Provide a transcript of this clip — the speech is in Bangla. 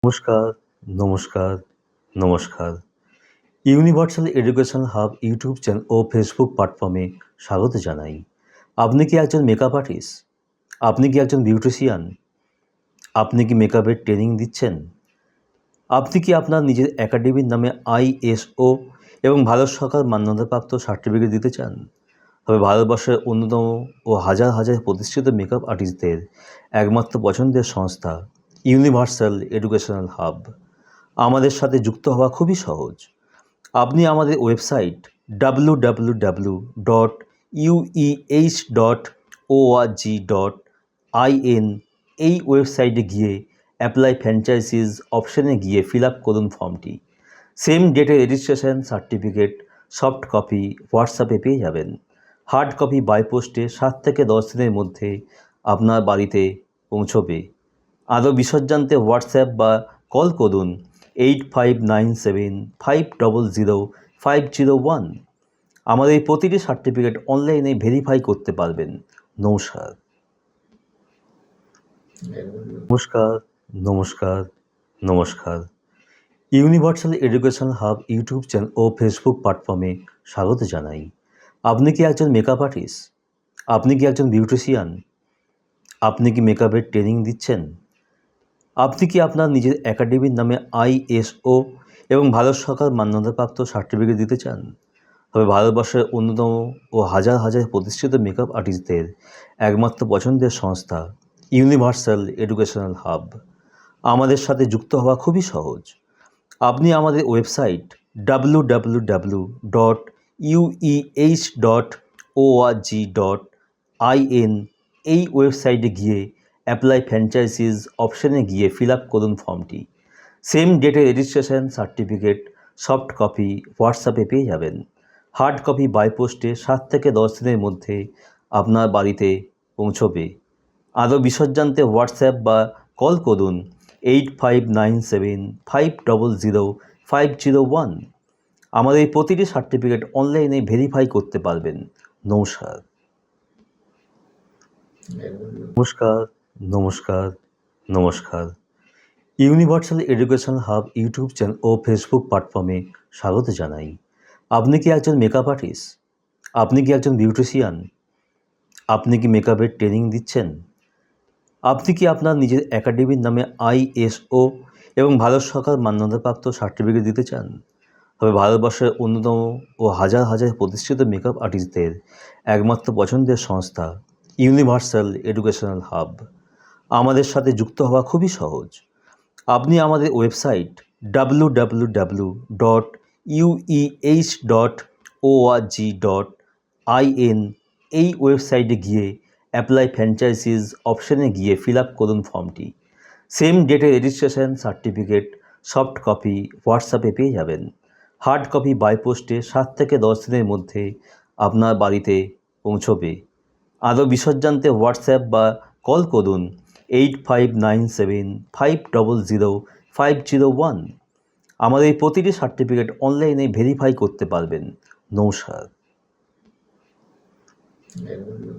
নমস্কার, নমস্কার, নমস্কার। Universal education hub YouTube channel ও ফেসবুক প্ল্যাটফর্মে স্বাগত জানাই। আপনি কি একজন মেকআপ আর্টিস্ট? আপনি কি একজন বিউটিশিয়ান? আপনি কি মেকআপের ট্রেনিং দিচ্ছেন? আপনি কি আপনার নিজের একাডেমির নামে আইএসও এবং ভারত সরকার মান্যতাপ্রাপ্ত সার্টিফিকেট দিতে চান? তবে ভারতবর্ষের অন্যতম ও হাজার হাজার প্রতিষ্ঠিত মেকআপ আর্টিস্টদের একমাত্র পছন্দের সংস্থা ইউনিভার্সাল এডুকেশনাল হাব। আমাদের সাথে যুক্ত হওয়া খুবই সহজ। আপনি আমাদের ওয়েবসাইট www.ueh.org.in এই ওয়েবসাইটে গিয়ে অ্যাপ্লাই ফ্র্যাঞ্চাইজিস অপশানে গিয়ে ফিল আপ করুন ফর্মটি। সেম ডেটে রেজিস্ট্রেশন সার্টিফিকেট সফট কপি হোয়াটসঅ্যাপে পেয়ে যাবেন। হার্ড কপি বাই পোস্টে 7 থেকে 10 দিনের মধ্যে আপনার বাড়িতে পৌঁছবে। আরও বিশদ জানতে হোয়াটসঅ্যাপ বা কল করুন 8597500501। আমাদের এই প্রতিটি সার্টিফিকেট অনলাইনে ভেরিফাই করতে পারবেন। নমস্কার, নমস্কার, নমস্কার, নমস্কার। Universal education hub YouTube channel ও ফেসবুক প্ল্যাটফর্মে স্বাগত জানাই। আপনি কি একজন মেকআপ আর্টিস্ট? আপনি কি একজন বিউটিশিয়ান? আপনি কি মেকআপের ট্রেনিং দিচ্ছেন? আপনি কি আপনার নিজের একাডেমির নামে আইএসও এবং ভারত সরকার মান্যতাপ্রাপ্ত সার্টিফিকেট দিতে চান? তবে ভারতবর্ষের অন্যতম ও হাজার হাজার প্রতিষ্ঠিত মেকআপ আর্টিস্টদের একমাত্র পছন্দের সংস্থা ইউনিভার্সাল এডুকেশনাল হাব। আমাদের সাথে যুক্ত হওয়া খুবই সহজ। আপনি আমাদের ওয়েবসাইট www.ueh.org.in এই ওয়েবসাইটে গিয়ে অ্যাপ্লাই ফ্র্যাঞ্চাইজিস অপশানে গিয়ে ফিল আপ করুন ফর্মটি। সেম ডেটে রেজিস্ট্রেশন সার্টিফিকেট সফট কপি হোয়াটসঅ্যাপে পেয়ে যাবেন। হার্ড কপি বাই পোস্টে 7 থেকে 10 দিনের মধ্যে আপনার বাড়িতে পৌঁছবে। আরও বিশদ জানতে হোয়াটসঅ্যাপ বা কল করুন 8597500501। আমাদের এই প্রতিটি সার্টিফিকেট অনলাইনে ভেরিফাই করতে পারবেন। নমস্কার, নমস্কার, নমস্কার, নমস্কার। Universal education hub YouTube channel ও ফেসবুক প্ল্যাটফর্মে স্বাগত জানাই। আপনি কি একজন মেকআপ আর্টিস্ট? আপনি কি একজন বিউটিশিয়ান? আপনি কি মেকআপের ট্রেনিং দিচ্ছেন? আপনি কি আপনার নিজের একাডেমির নামে আইএসও এবং ভারত সরকার মান্যতাপ্রাপ্ত সার্টিফিকেট দিতে চান? তবে ভারতবর্ষের অন্যতম ও হাজার হাজার প্রতিষ্ঠিত মেকআপ আর্টিস্টদের একমাত্র পছন্দের সংস্থা ইউনিভার্সাল এডুকেশনাল হাব। আমাদের সাথে যুক্ত হওয়া খুবই সহজ। আপনি আমাদের ওয়েবসাইট www.ueh.org.in এই ওয়েবসাইটে গিয়ে অ্যাপ্লাই ফ্র্যাঞ্চাইজিস অপশানে গিয়ে ফিল আপ করুন ফর্মটি। সেম ডেটে রেজিস্ট্রেশন সার্টিফিকেট সফট কপি হোয়াটসঅ্যাপে পেয়ে যাবেন। হার্ড কপি বাই পোস্টে 7 থেকে 10 দিনের মধ্যে আপনার বাড়িতে পৌঁছবে। আরও বিশদ জানতে হোয়াটসঅ্যাপ বা কল করুন 8597500501। আমাদের এই প্রতিটি সার্টিফিকেট অনলাইনে ভেরিফাই করতে পারবেন। নমস্কার।